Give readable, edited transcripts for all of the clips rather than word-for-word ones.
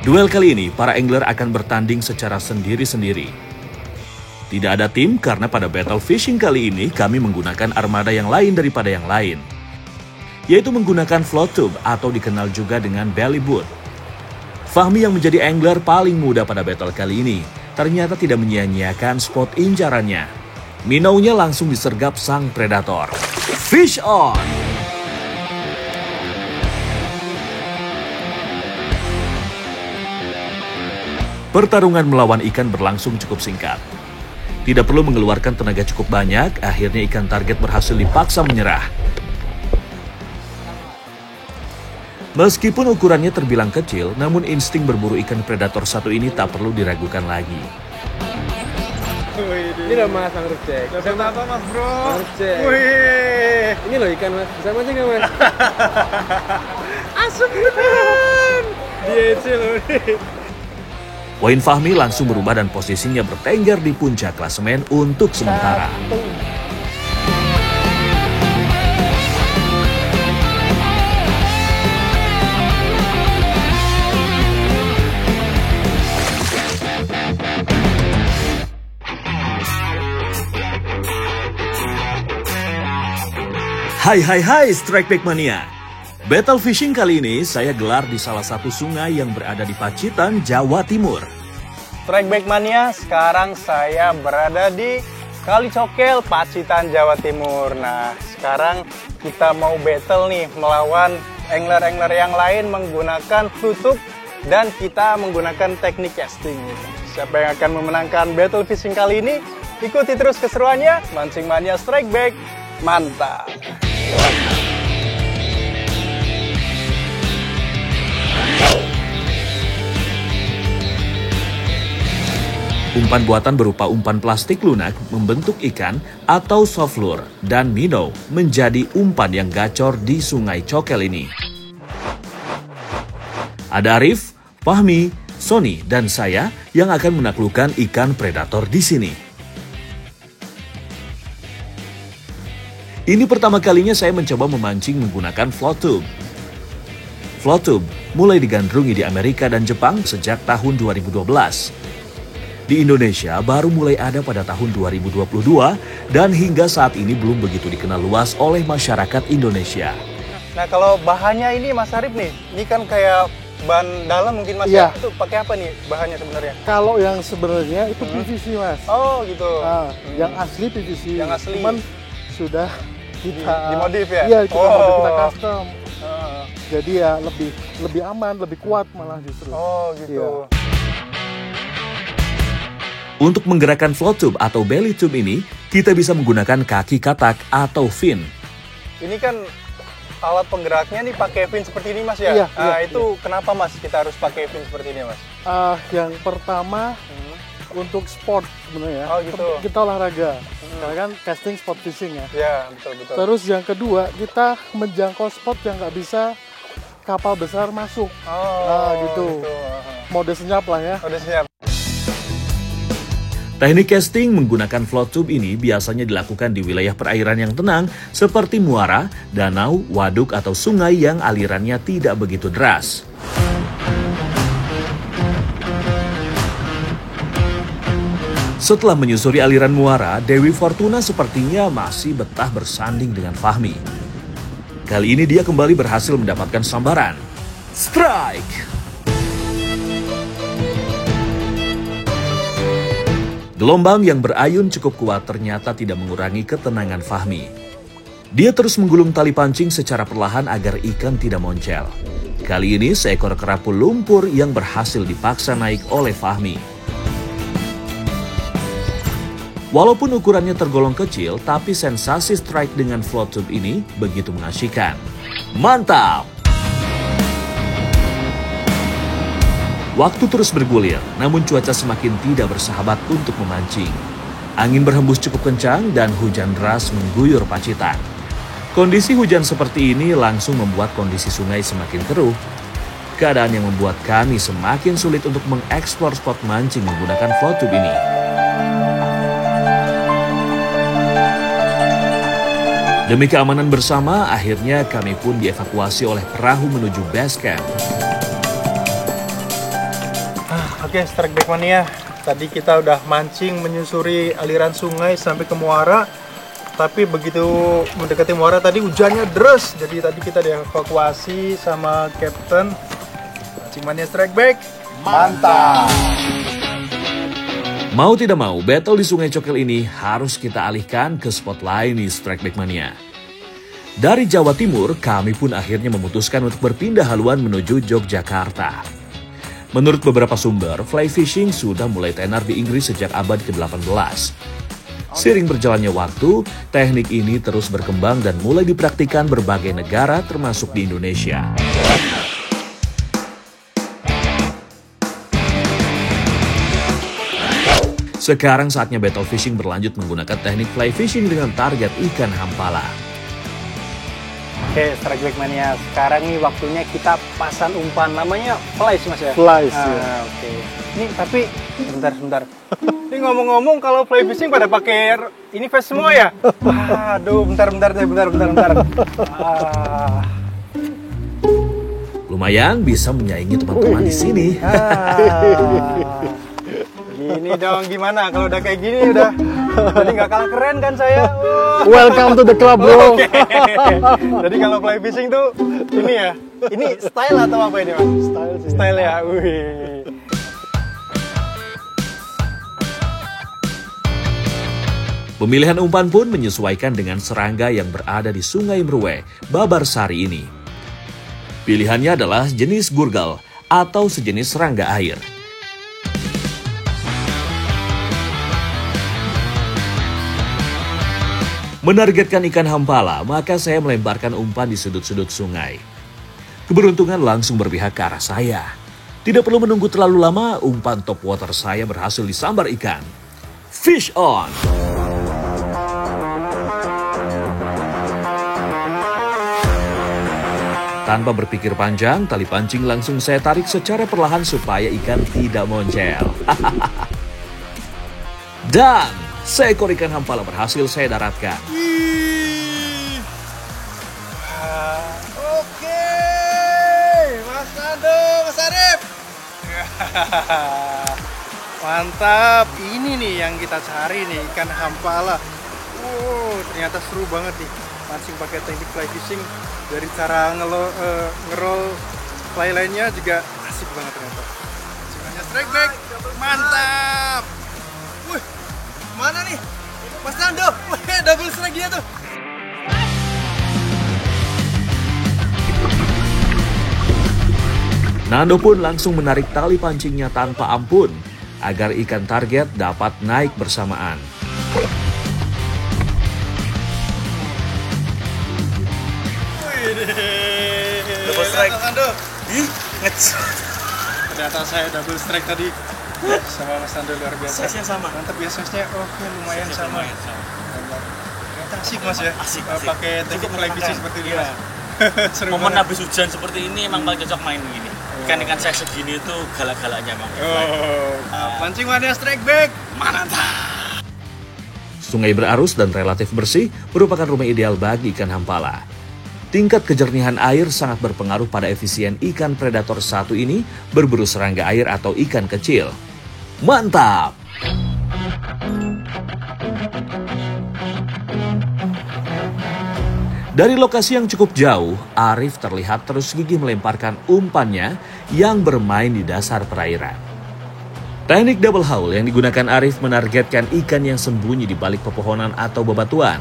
Duel kali ini, para angler akan bertanding secara sendiri-sendiri. Tidak ada tim karena pada battle fishing kali ini kami menggunakan armada yang lain daripada yang lain, yaitu menggunakan float tube atau dikenal juga dengan belly boat. Fahmi yang menjadi angler paling muda pada battle kali ini ternyata tidak menyia-nyiakan spot incarannya. Minnow-nya langsung disergap sang predator. Fish on! Pertarungan melawan ikan berlangsung cukup singkat. Tidak perlu mengeluarkan tenaga cukup banyak, akhirnya ikan target berhasil dipaksa menyerah. Meskipun ukurannya terbilang kecil, namun insting berburu ikan predator satu ini tak perlu diragukan lagi. Ini loh mas, Anggrek Jack. Dapat apa mas bro? Anggrek Jack. Wih. Ini loh ikan mas, bisa mancing nggak mas? Asuk beneran. Dia loh nih. Poin Fahmi langsung berubah dan posisinya bertengger di puncak klasemen untuk sementara. Hai Strike Back Mania. Battle fishing kali ini saya gelar di salah satu sungai yang berada di Pacitan, Jawa Timur. Strike Back Mania, sekarang saya berada di Kali Cokel, Pacitan, Jawa Timur. Nah, sekarang kita mau battle nih melawan angler-angler yang lain menggunakan tutup dan kita menggunakan teknik casting. Siapa yang akan memenangkan battle fishing kali ini? Ikuti terus keseruannya, Mancing Mania Strike Back, mantap! Umpan buatan berupa umpan plastik lunak membentuk ikan atau soft lure dan minnow menjadi umpan yang gacor di Sungai Cokel ini. Ada Arif, Fahmi, Sony, dan saya yang akan menaklukkan ikan predator di sini. Ini pertama kalinya saya mencoba memancing menggunakan float tube. Float tube mulai digandrungi di Amerika dan Jepang sejak tahun 2012. Di Indonesia baru mulai ada pada tahun 2022 dan hingga saat ini belum begitu dikenal luas oleh masyarakat Indonesia. Nah kalau bahannya ini Mas Arif nih, ini kan kayak ban dalam mungkin Mas ya. Itu pakai apa nih bahannya sebenarnya? Kalau yang sebenarnya itu PVC Mas. Oh gitu. Nah, yang asli PVC. Yang asli. Cuman sudah kita dimodif ya? Iya, kita custom. Jadi ya lebih aman, lebih kuat malah justru. Oh gitu. Iya. Untuk menggerakkan float tube atau belly tube ini, kita bisa menggunakan kaki katak atau fin. Ini kan alat penggeraknya nih pakai fin seperti ini Mas ya? Iya, itu kenapa Mas kita harus pakai fin seperti ini Mas? Yang pertama untuk sport sebenarnya. Oh gitu. Kita olahraga. Karena kan casting sport fishing ya. Ya betul. Terus yang kedua kita menjangkau spot yang nggak bisa kapal besar masuk. Gitu. Mode senyap lah ya. Mode senyap. Teknik casting menggunakan float tube ini biasanya dilakukan di wilayah perairan yang tenang seperti muara, danau, waduk, atau sungai yang alirannya tidak begitu deras. Setelah menyusuri aliran muara, Dewi Fortuna sepertinya masih betah bersanding dengan Fahmi. Kali ini dia kembali berhasil mendapatkan sambaran. Strike! Gelombang yang berayun cukup kuat ternyata tidak mengurangi ketenangan Fahmi. Dia terus menggulung tali pancing secara perlahan agar ikan tidak moncel. Kali ini seekor kerapu lumpur yang berhasil dipaksa naik oleh Fahmi. Walaupun ukurannya tergolong kecil, tapi sensasi strike dengan float tube ini begitu mengasyikkan. Mantap! Waktu terus bergulir, namun cuaca semakin tidak bersahabat untuk memancing. Angin berhembus cukup kencang dan hujan deras mengguyur Pacitan. Kondisi hujan seperti ini langsung membuat kondisi sungai semakin keruh. Keadaan yang membuat kami semakin sulit untuk mengeksplor spot mancing menggunakan float tube ini. Demi keamanan bersama, akhirnya kami pun dievakuasi oleh perahu menuju base camp. Oke, Strike Back Mania. Tadi kita udah mancing menyusuri aliran sungai sampai ke muara. Tapi begitu mendekati muara tadi hujannya deras. Jadi tadi kita dievakuasi sama Captain. Mancing Mania Strike Back. Mantap! Mau tidak mau, battle di Sungai Cokel ini harus kita alihkan ke spot lain di Strike Back Mania. Dari Jawa Timur, kami pun akhirnya memutuskan untuk berpindah haluan menuju Yogyakarta. Menurut beberapa sumber, fly fishing sudah mulai tenar di Inggris sejak abad ke-18. Seiring berjalannya waktu, teknik ini terus berkembang dan mulai dipraktikkan berbagai negara termasuk di Indonesia. Sekarang saatnya battle fishing berlanjut menggunakan teknik fly fishing dengan target ikan hampala. Oke, Strike Back Mania. Sekarang nih waktunya kita pasang umpan. Namanya flies, Mas ya? Flies, ya. Oke. Ini tapi sebentar. Ini ngomong-ngomong kalau fly fishing pada pakai ini vest semua ya? Aduh, bentar. Lumayan bisa menyaingi teman-teman di sini. Gini dong, gimana? Kalau udah kayak gini udah jadi nggak kalah keren kan saya? Welcome to the club, bro. Oke. Jadi kalau fly fishing tuh ini ya, ini style atau apa ini, Mas? Style sih. Style ya, wih. Pemilihan umpan pun menyesuaikan dengan serangga yang berada di Sungai Mruwe, Babarsari ini. Pilihannya adalah jenis gurgal atau sejenis serangga air. Menargetkan ikan hampala, maka saya melemparkan umpan di sudut-sudut sungai. Keberuntungan langsung berpihak ke arah saya. Tidak perlu menunggu terlalu lama, umpan top water saya berhasil disambar ikan. Fish on! Tanpa berpikir panjang, tali pancing langsung saya tarik secara perlahan supaya ikan tidak moncel. Dan seekor ikan hampala berhasil saya daratkan. Oke, Mas Nando, Mas Arif. Mantap, ini nih yang kita cari nih, ikan hampala. Ternyata seru banget nih, mancing pakai teknik fly fishing. Dari cara ngerol fly line-nya juga asik banget ternyata. Cingannya Strike Back, mantap. Wih, mana nih? Mas Nando, wih, double strike dia tuh. Nando pun langsung menarik tali pancingnya tanpa ampun agar ikan target dapat naik bersamaan. Double strike. Nando. Ih, ternyata saya double strike tadi. Sama Mas Nando luar biasa. Size-nya sama. Mantap ya size-nya. Oke, lumayan sama. Ternyata asik Mas ya. Asik. Pakai teknik fly fishing seperti ini. Iya. Seru Momen banget. habis hujan seperti ini emang paling cocok main begini. Ikan-ikan size segini itu galak-galaknya emang. Pancing Mania Strike Back. Mantap. Sungai berarus dan relatif bersih merupakan rumah ideal bagi ikan hampala. Tingkat kejernihan air sangat berpengaruh pada efisien ikan predator satu ini berburu serangga air atau ikan kecil. Mantap! Dari lokasi yang cukup jauh, Arif terlihat terus gigih melemparkan umpannya yang bermain di dasar perairan. Teknik double haul yang digunakan Arif menargetkan ikan yang sembunyi di balik pepohonan atau bebatuan.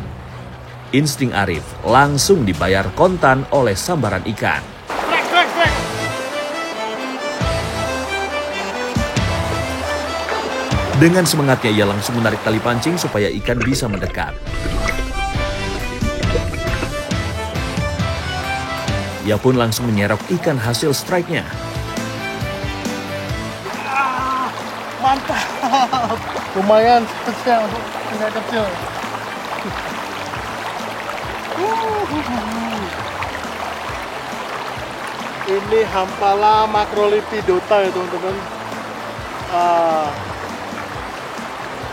Insting Arif langsung dibayar kontan oleh sambaran ikan. Dengan semangatnya ia langsung menarik tali pancing supaya ikan bisa mendekat. Ia pun langsung menyerok ikan hasil strike-nya. Mantap. Lumayan kecil untuk sungai kecil. Ini hampala macrolipidota ya teman-teman.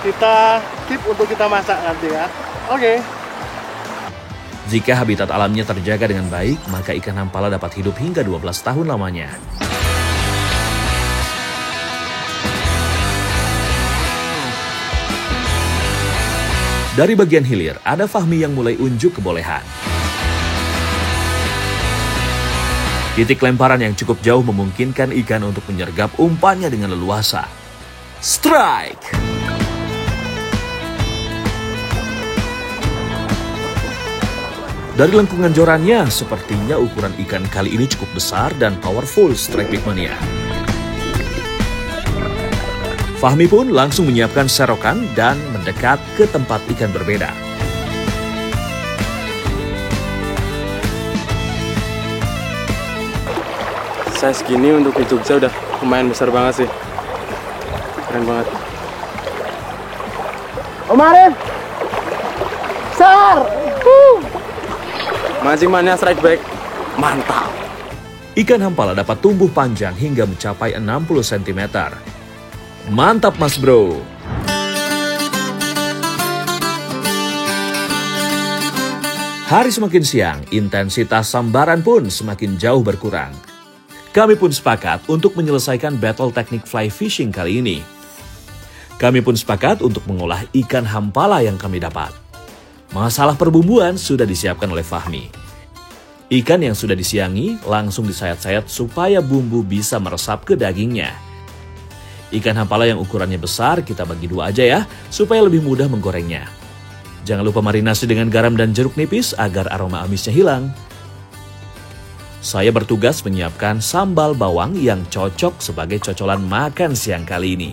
Kita keep untuk kita masak nanti ya. Oke. Jika habitat alamnya terjaga dengan baik, maka ikan hampala dapat hidup hingga 12 tahun lamanya. Dari bagian hilir, ada Fahmi yang mulai unjuk kebolehan. Titik lemparan yang cukup jauh memungkinkan ikan untuk menyergap umpannya dengan leluasa. Strike! Dari lengkungan jorannya, sepertinya ukuran ikan kali ini cukup besar dan powerful Strike Big Mania. Fahmi pun langsung menyiapkan serokan dan mendekat ke tempat ikan berbeda. Size gini untuk di Jogja udah lumayan besar banget sih. Keren banget. Om Arif! Besar! Mancing Mania Strike Back. Mantap! Ikan hampala dapat tumbuh panjang hingga mencapai 60 cm. Mantap mas bro! Hari semakin siang, intensitas sambaran pun semakin jauh berkurang. Kami pun sepakat untuk menyelesaikan battle teknik fly fishing kali ini. Kami pun sepakat untuk mengolah ikan hampala yang kami dapat. Masalah perbumbuan sudah disiapkan oleh Fahmi. Ikan yang sudah disiangi langsung disayat-sayat supaya bumbu bisa meresap ke dagingnya. Ikan hampala yang ukurannya besar kita bagi dua aja ya, supaya lebih mudah menggorengnya. Jangan lupa marinasi dengan garam dan jeruk nipis agar aroma amisnya hilang. Saya bertugas menyiapkan sambal bawang yang cocok sebagai cocolan makan siang kali ini.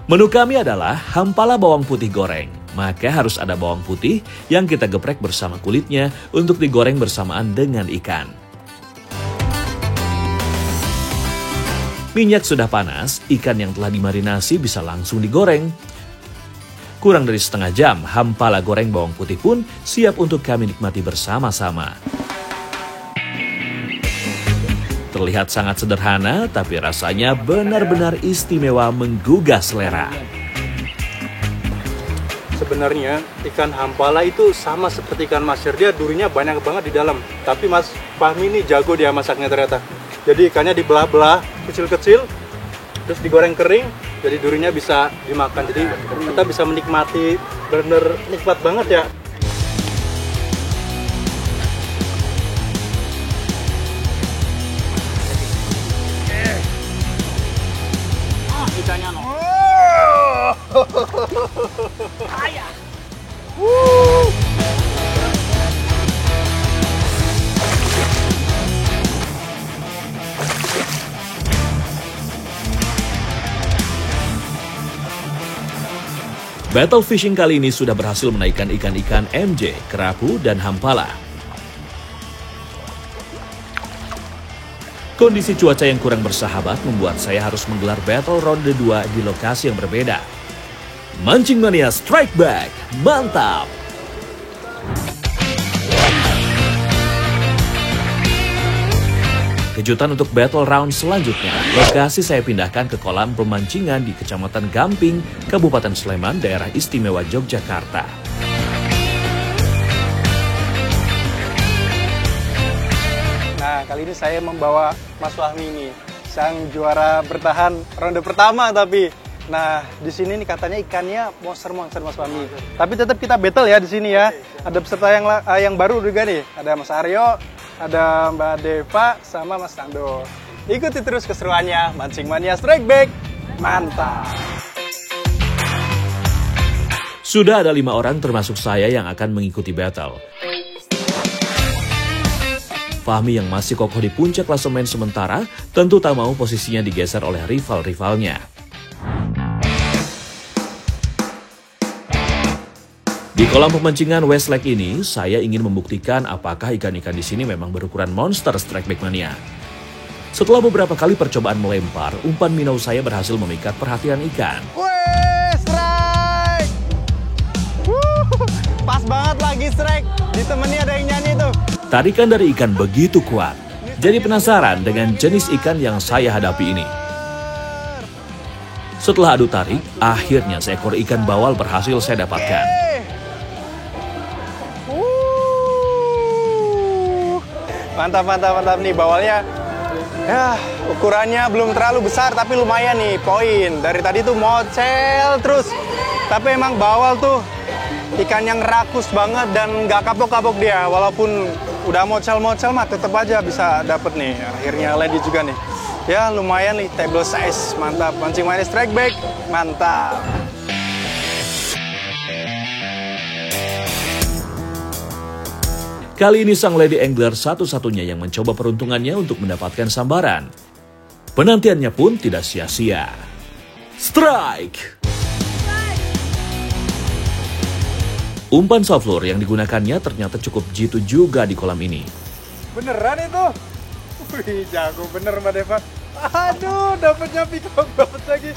Menu kami adalah hampala bawang putih goreng. Maka harus ada bawang putih yang kita geprek bersama kulitnya untuk digoreng bersamaan dengan ikan. Minyak sudah panas, ikan yang telah dimarinasi bisa langsung digoreng. Kurang dari setengah jam, hampala goreng bawang putih pun siap untuk kami nikmati bersama-sama. Terlihat sangat sederhana, tapi rasanya benar-benar istimewa menggugah selera. Sebenarnya ikan hampala itu sama seperti ikan masyar, dia durinya banyak banget di dalam. Tapi Mas Fahmi ini jago dia masaknya ternyata. Jadi ikannya dibelah-belah kecil-kecil, terus digoreng kering, jadi durinya bisa dimakan. Jadi kita bisa menikmati, benar-benar nikmat banget ya. Ikannya no. Ayah. Battle fishing kali ini sudah berhasil menaikkan ikan-ikan MJ, kerapu, dan hampala. Kondisi cuaca yang kurang bersahabat membuat saya harus menggelar battle ronde 2 di lokasi yang berbeda. Mancing Mania Strike Back, mantap! Kejutan untuk battle round selanjutnya, lokasi saya pindahkan ke kolam pemancingan di Kecamatan Gamping, Kabupaten Sleman, Daerah Istimewa Yogyakarta. Nah, kali ini saya membawa Mas Fahmi ini, sang juara bertahan ronde pertama tapi. Nah, di sini nih katanya ikannya monster-monster Mas Fahmi. Tapi tetap kita battle ya di sini ya. Ada peserta yang baru juga nih. Ada Mas Aryo, ada Mbak Deva, sama Mas Tando. Ikuti terus keseruannya, Mancing Mania Strike Back, mantap! Sudah ada 5 orang termasuk saya yang akan mengikuti battle. Fahmi yang masih kokoh di puncak klasemen sementara tentu tak mau posisinya digeser oleh rival-rivalnya. Di kolam pemancingan West Lake ini, saya ingin membuktikan apakah ikan-ikan di sini memang berukuran monster Strike Back Mania. Setelah beberapa kali percobaan melempar, umpan minnow saya berhasil memikat perhatian ikan. Wih, strike! Pas banget lagi strike, ditemani ada yang nyanyi tuh. Tarikan dari ikan begitu kuat. Jadi penasaran dengan jenis ikan yang saya hadapi ini. Setelah adu tarik, akhirnya seekor ikan bawal berhasil saya dapatkan. Mantap, mantap, mantap nih bawalnya. Ya, ukurannya belum terlalu besar tapi lumayan nih, poin. Dari tadi tuh mocel terus. Tapi emang bawal tuh ikan yang rakus banget dan nggak kapok-kapok dia. Walaupun udah mocel-mocel mah tetap aja bisa dapet nih. Akhirnya lady juga nih. Ya lumayan nih, table size, mantap. Mancing manis strike back, mantap. Kali ini sang lady angler satu-satunya yang mencoba peruntungannya untuk mendapatkan sambaran. Penantiannya pun tidak sia-sia. Strike! Umpan softfloor yang digunakannya ternyata cukup jitu juga di kolam ini. Beneran itu? Wih, jago bener Mbak Deva. Aduh, dapetnya peacock bass lagi.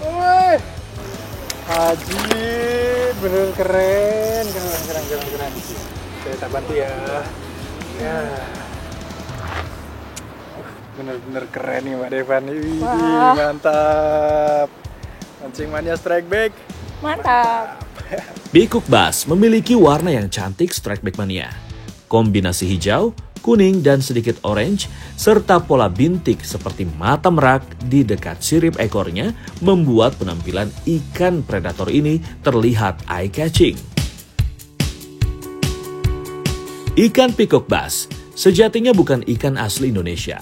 Wih. Haji, bener keren. Saya tak bantu ya. Ya. Bener-bener keren nih Mbak Deva nih. Wih, mantap. Mancing mania strike back. Mantap. Peacock bass memiliki warna yang cantik strike back mania. Kombinasi hijau, kuning, dan sedikit orange, serta pola bintik seperti mata merak di dekat sirip ekornya membuat penampilan ikan predator ini terlihat eye-catching. Ikan peacock bass sejatinya bukan ikan asli Indonesia.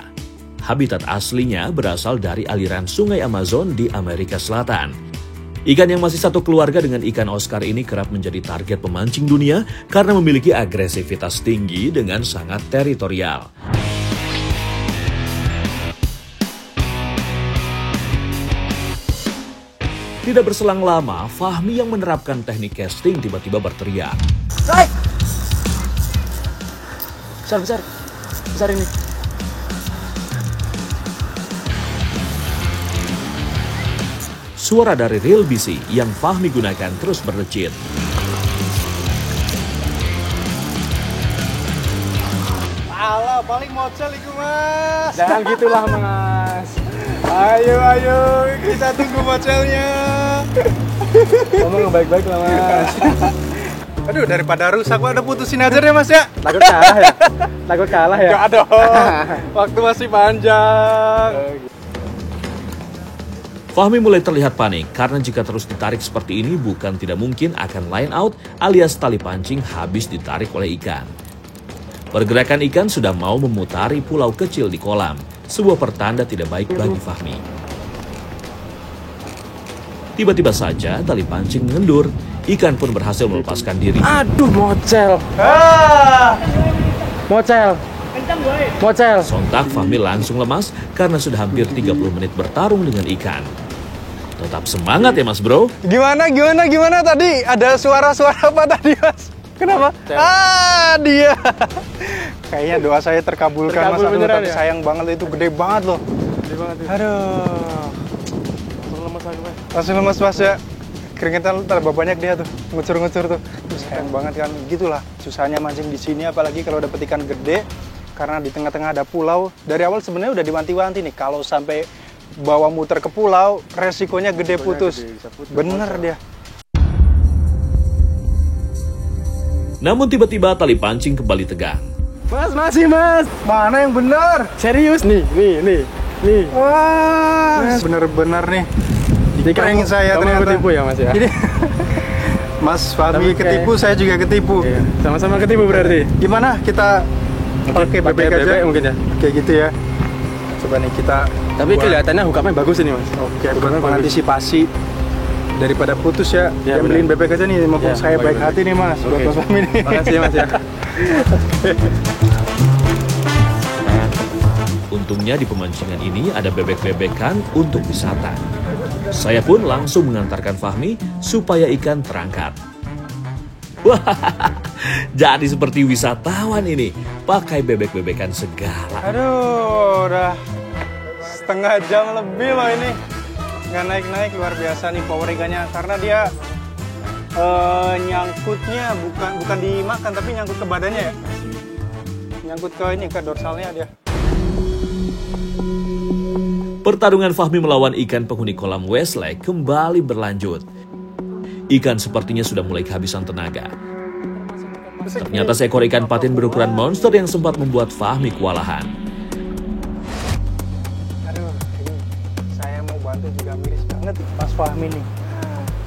Habitat aslinya berasal dari aliran sungai Amazon di Amerika Selatan. Ikan yang masih satu keluarga dengan ikan Oscar ini kerap menjadi target pemancing dunia karena memiliki agresivitas tinggi dengan sangat teritorial. Tidak berselang lama, Fahmi yang menerapkan teknik casting tiba-tiba berteriak. Strike! Besar ini. Suara dari reel BC yang Fahmi gunakan terus berdecit. Alah, paling mocel itu Mas. Jangan gitulah Mas. Ayo, kita tunggu mocelnya. Ngomong yang baik-baik lah Mas. Aduh, daripada rusak, ada putusin aja deh Mas ya. Takut kalah ya? Takut kalah ya? Gak dong, waktu masih panjang. Fahmi mulai terlihat panik karena jika terus ditarik seperti ini bukan tidak mungkin akan line out alias tali pancing habis ditarik oleh ikan. Pergerakan ikan sudah mau memutari pulau kecil di kolam, sebuah pertanda tidak baik bagi Fahmi. Tiba-tiba saja tali pancing mengendur, ikan pun berhasil melepaskan diri. Aduh, mocel. Mocel. Sontak Fahmi langsung lemas karena sudah hampir 30 menit bertarung dengan ikan. Tetap semangat ya Mas Bro. Gimana tadi? Ada suara-suara apa tadi Mas? Kenapa? Dia. Kayaknya doa saya terkabulkan Mas. Beneran, Tapi ya? sayang banget, itu gede banget loh. Gede banget ya. Aduh. Lemas lagi Mas. Langsung lemas Mas ya. Keringetan tambah banyak dia tuh, ngucur-ngucur tuh. Sayang banget kan, gitulah susahnya mancing di sini, apalagi kalau dapet ikan gede. Karena di tengah-tengah ada pulau. Dari awal sebenarnya udah diwanti-wanti nih, kalau sampai bawa muter ke pulau, resikonya gede putus. Bener dia. Namun tiba-tiba tali pancing kembali tegang. Mas, masih Mas. Mana yang benar? Serius nih. Wah, bener-bener nih. Prank saya ternyata. Ketipu ya Mas ya? Ini Mas Fahmi ketipu, saya juga ketipu. Iya. Sama-sama ketipu berarti. Gimana kita pakai bebek aja? Mungkin ya. Kayak gitu ya. Coba nih kita. Tapi kelihatannya hookupnya bagus ini Mas. Oke, buat mengantisipasi daripada putus ya. Ya, Beliin bebek aja nih. Mumpung Ya, saya baik baik. hati nih Mas. Buat Oke. Mas Fahmi nih. Makasih ya Mas ya. Untungnya di pemancingan ini ada bebek-bebekan untuk wisata. Saya pun langsung mengantarkan Fahmi supaya ikan terangkat. Wah, jadi seperti wisatawan ini, pakai bebek-bebekan segala. Aduh, udah setengah jam lebih loh ini. Nggak naik-naik, luar biasa nih power ikannya. Karena dia nyangkutnya bukan dimakan, tapi nyangkut ke badannya ya. Nyangkut ke dorsalnya dia. Pertarungan Fahmi melawan ikan penghuni kolam Westlake kembali berlanjut. Ikan sepertinya sudah mulai kehabisan tenaga. Ternyata seekor ikan patin berukuran monster yang sempat membuat Fahmi kewalahan. Aduh, ini saya mau bantu juga miris banget Mas Fahmi nih.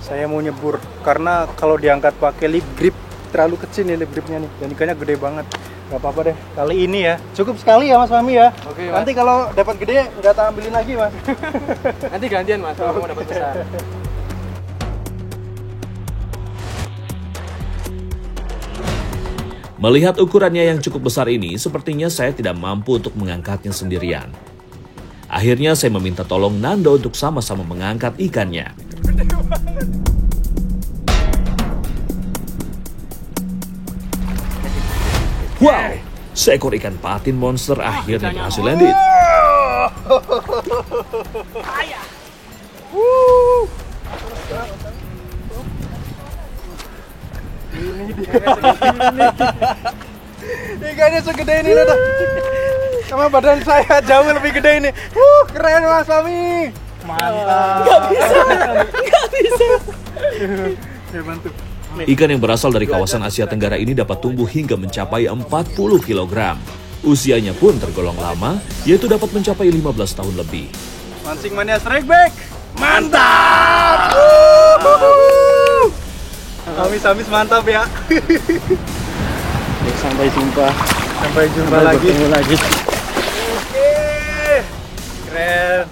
Saya mau nyebur karena kalau diangkat pakai lip grip terlalu kecil nih lip gripnya nih, dan ikannya gede banget. Gak apa-apa deh, kali ini ya cukup sekali ya Mas Fahmi ya. Oke, Mas. Nanti kalau dapat gede nggak tak ambilin lagi Mas. Nanti gantian Mas, kalau mau dapat besar. Melihat ukurannya yang cukup besar ini, sepertinya saya tidak mampu untuk mengangkatnya sendirian. Akhirnya saya meminta tolong Nando untuk sama-sama mengangkat ikannya. Wow, seekor ikan patin monster akhirnya berhasil landed. Ikannya segede ini loh. Sama badan saya jauh lebih gede ini. Keren Mas Fahmi. Mantap. Nggak bisa. Ya bantu. Ikan yang berasal dari kawasan Asia Tenggara ini dapat tumbuh hingga mencapai 40 kg. Usianya pun tergolong lama, yaitu dapat mencapai 15 tahun lebih. Mancing Mania Strike Back. Mantap. Habis mantap ya. Sampai jumpa. Sampai jumpa lagi. Bertemu lagi. Oke. Keren.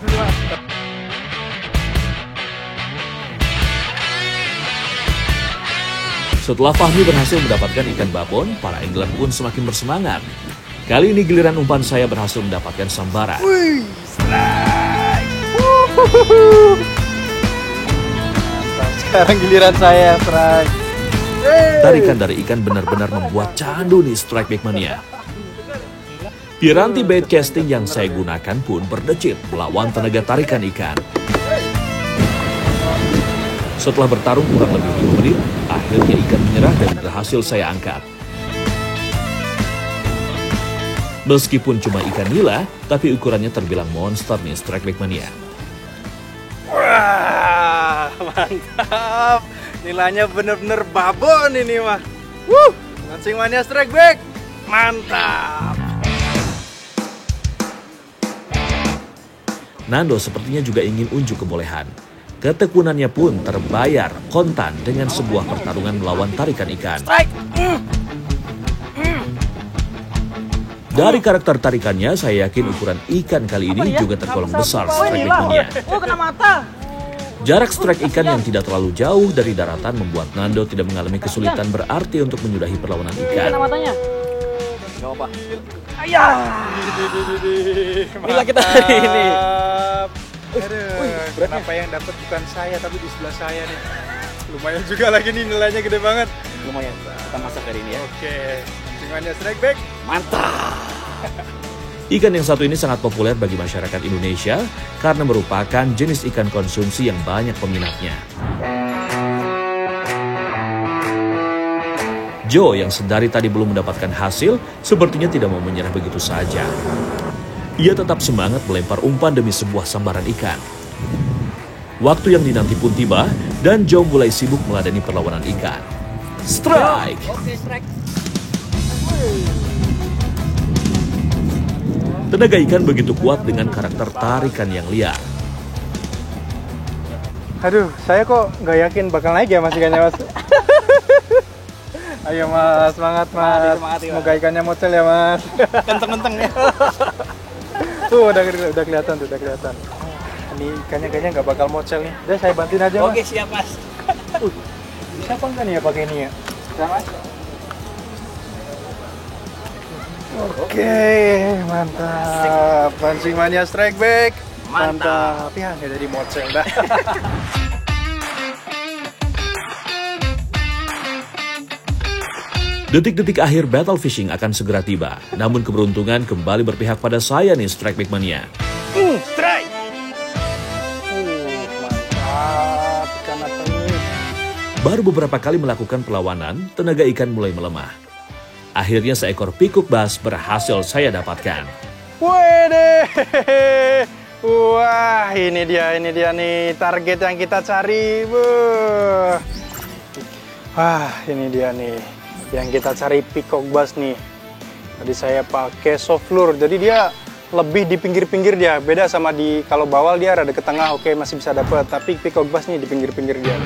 Setelah Fahmi berhasil mendapatkan ikan babon, para angler pun semakin bersemangat. Kali ini giliran umpan saya berhasil mendapatkan sambaran. Wih, strike. Mantap. Sekarang giliran saya strike. Tarikan dari ikan benar-benar membuat candu nih Strike Back Mania. Piranti bait casting yang saya gunakan pun berdecit melawan tenaga tarikan ikan. Setelah bertarung kurang lebih 5 menit, akhirnya ikan menyerah dan berhasil saya angkat. Meskipun cuma ikan nila, tapi ukurannya terbilang monster nih Strike Back Mania. Wah, mantap. Nilainya bener-bener babon ini mah. Mancing Mania Strike Back. Mantap. Nando sepertinya juga ingin unjuk kebolehan. Ketekunannya pun terbayar kontan dengan sebuah pertarungan melawan tarikan ikan. Dari karakter tarikannya, saya yakin ukuran ikan kali ini juga tergolong besar Strike Back Mania. Oh, kena mata. Jarak strike ikan yang tidak terlalu jauh dari daratan membuat Nando tidak mengalami kesulitan berarti untuk menyudahi perlawanan ikan. Kena matanya. Gak apa. Ayah. Inilah kita hari ini. Aduh, kenapa yang dapat bukan saya tapi di sebelah saya nih. Lumayan juga lagi nih, nilainya gede banget. Lumayan, kita masak hari ini ya. Oke, Mancing Mania Strike Back. Mantap. Ikan yang satu ini sangat populer bagi masyarakat Indonesia karena merupakan jenis ikan konsumsi yang banyak peminatnya. Joe yang sedari tadi belum mendapatkan hasil, sepertinya tidak mau menyerah begitu saja. Ia tetap semangat melempar umpan demi sebuah sambaran ikan. Waktu yang dinanti pun tiba, dan Joe mulai sibuk meladeni perlawanan ikan. Strike! Oke, strike. Tenaga ikan begitu kuat dengan karakter tarikan yang liar. Aduh, saya kok nggak yakin bakal naik ya Mas ikannya Mas. Ayo Mas, semangat Mas. Semangat, Semoga ikannya mocel ya Mas. Kenteng-kenteng ya. Tuh udah kelihatan tuh, udah kelihatan. Ini ikannya kayaknya nggak bakal mocel nih. Udah saya bantuin aja Mas. Oke, siap Mas. Bisa apa enggak nih ya pakai ini ya? Bisa Mas. Oke, mantap. Mancing Mania Strike Back. Mantap. Ya, nggak jadi mocel dah. Detik-detik akhir battle fishing akan segera tiba. Namun keberuntungan kembali berpihak pada saya nih Strike Back Mania. Strike. Mantap. Ikan apa ini? Baru beberapa kali melakukan perlawanan, tenaga ikan mulai melemah. Akhirnya seekor pikuk bass berhasil saya dapatkan. Wede. Wah, ini dia nih target yang kita cari. Wah, ini dia nih yang kita cari peacock bass nih. Tadi saya pakai soft lure, jadi dia lebih di pinggir-pinggir dia. Beda sama di kalau bawal dia rada ke tengah, oke masih bisa dapat. Tapi peacock bass nih di pinggir-pinggir dia.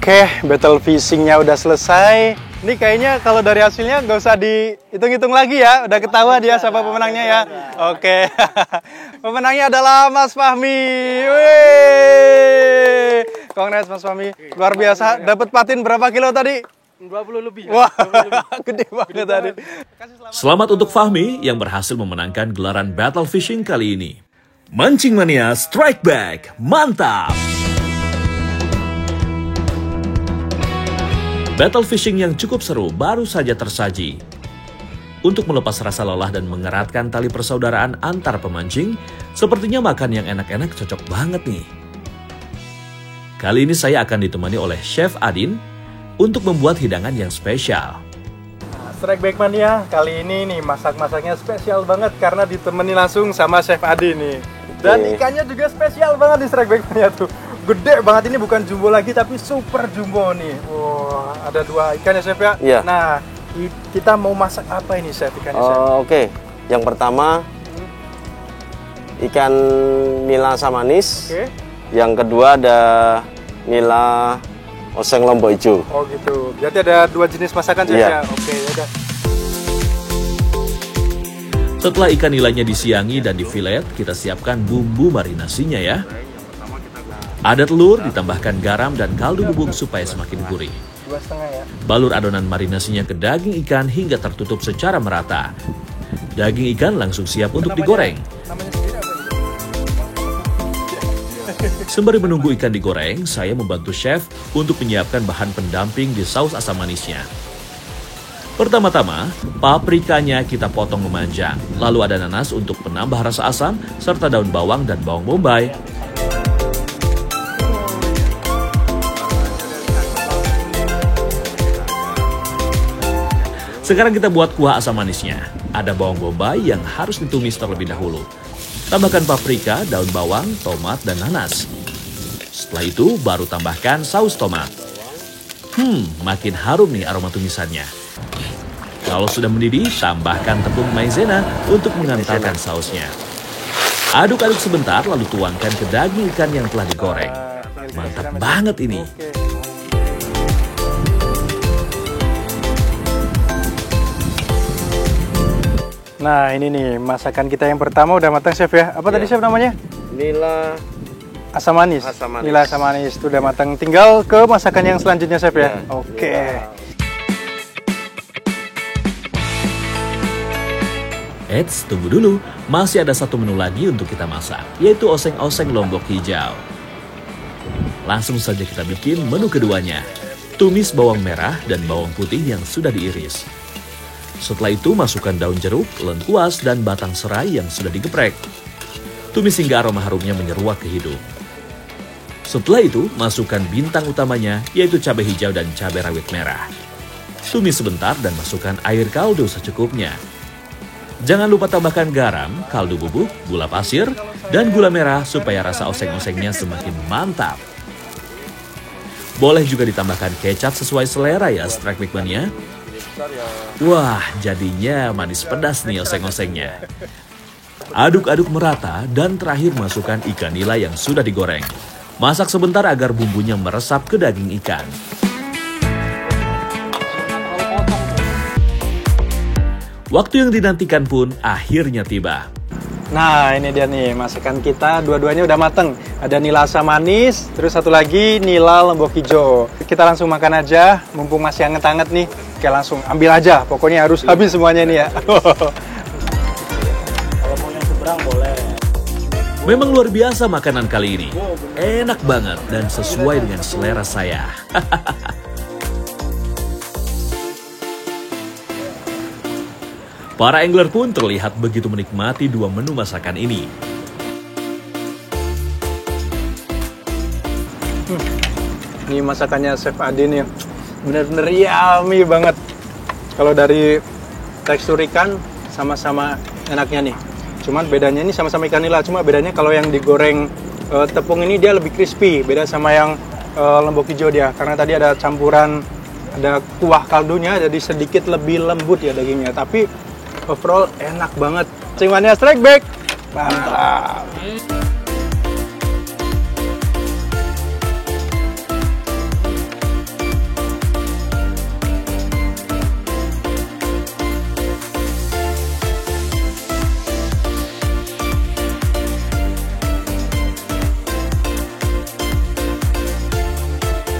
Oke, battle fishingnya udah selesai. Ini kayaknya kalau dari hasilnya nggak usah dihitung-hitung lagi ya. Udah ketahuan dia siapa pemenangnya ya. Oke, pemenangnya adalah Mas Fahmi. Wih, congrats Mas Fahmi. Luar biasa. Dapat patin berapa kilo tadi? 20 lebih. Wah, gede banget tadi. Selamat untuk Fahmi yang berhasil memenangkan gelaran battle fishing kali ini. Mancing Mania Strike Back, mantap! Battle fishing yang cukup seru baru saja tersaji. Untuk melepas rasa lelah dan mengeratkan tali persaudaraan antar pemancing, sepertinya makan yang enak-enak cocok banget nih. Kali ini saya akan ditemani oleh Chef Adin untuk membuat hidangan yang spesial. Strike Back Mania kali ini nih masak-masaknya spesial banget karena ditemani langsung sama Chef Adi nih. Dan ikannya juga spesial banget di Strike Back Mania tuh. Gede banget, ini bukan jumbo lagi tapi super jumbo nih. Wah, ada 2 ikan ya Chef ya? Iya. Nah, kita mau masak apa ini Chef ikannya Chef? Oke. Yang pertama ikan nila samanis. Oke. Yang kedua ada nila oseng lombok hijau. Oh gitu. Berarti ada 2 jenis masakan Chef ya? Iya. Oke, yaudah. Setelah ikan nilainya disiangi dan difilet, kita siapkan bumbu marinasinya ya. Ada telur, ditambahkan garam dan kaldu bubuk supaya semakin gurih. 2,5 ya. Balur adonan marinasinya ke daging ikan hingga tertutup secara merata. Daging ikan langsung siap untuk digoreng. Namanya sendiri apa ini? Sembari menunggu ikan digoreng, saya membantu chef untuk menyiapkan bahan pendamping di saus asam manisnya. Pertama-tama, paprikanya kita potong memanjang. Lalu ada nanas untuk penambah rasa asam, serta daun bawang dan bawang bombay. Sekarang kita buat kuah asam manisnya. Ada bawang bombay yang harus ditumis terlebih dahulu. Tambahkan paprika, daun bawang, tomat, dan nanas. Setelah itu baru tambahkan saus tomat. Makin harum nih aroma tumisannya. Kalau sudah mendidih, tambahkan tepung maizena untuk mengentalkan sausnya. Aduk-aduk sebentar lalu tuangkan ke daging ikan yang telah digoreng. Mantap banget ini. Nah ini nih masakan kita yang pertama udah matang Chef ya. Apa tadi Chef namanya? Nila Asam manis. Asam manis. Nila asam manis itu udah matang. Tinggal ke masakan yang selanjutnya Chef ya. Oke. Eits, tunggu dulu. Masih ada satu menu lagi untuk kita masak, yaitu oseng-oseng lombok hijau. Langsung saja kita bikin menu keduanya. Tumis bawang merah dan bawang putih yang sudah diiris. Setelah itu masukkan daun jeruk, lengkuas, dan batang serai yang sudah digeprek. Tumis hingga aroma harumnya menyeruak ke hidung. Setelah itu masukkan bintang utamanya, yaitu cabai hijau dan cabai rawit merah. Tumis sebentar dan masukkan air kaldu secukupnya. Jangan lupa tambahkan garam, kaldu bubuk, gula pasir, dan gula merah supaya rasa oseng-osengnya semakin mantap. Boleh juga ditambahkan kecap sesuai selera ya Strike Back Mania. Wah, jadinya manis pedas nih oseng-osengnya. Aduk-aduk merata dan terakhir masukkan ikan nila yang sudah digoreng. Masak sebentar agar bumbunya meresap ke daging ikan. Waktu yang dinantikan pun akhirnya tiba. Nah ini dia nih masakan kita, dua-duanya udah mateng. Ada nila asam manis, terus satu lagi nila lombok hijau. Kita langsung makan aja, mumpung masih hangat-hangat nih. Oke langsung ambil aja, pokoknya harus habis semuanya nih ya. Kalau mau yang seberang boleh. Memang luar biasa makanan kali ini. Enak banget dan sesuai dengan selera saya. Para angler pun terlihat begitu menikmati dua menu masakan ini. Ini masakannya Chef Adin ya, bener-bener yummy banget. Kalau dari tekstur ikan sama-sama enaknya nih. Cuman bedanya ini sama-sama ikan nila, cuma bedanya kalau yang digoreng tepung ini dia lebih crispy, beda sama yang lombok hijau dia. Karena tadi ada campuran, ada kuah kaldunya, jadi sedikit lebih lembut ya dagingnya. Tapi overall enak banget. Mancing Mania Strike Back, mantap.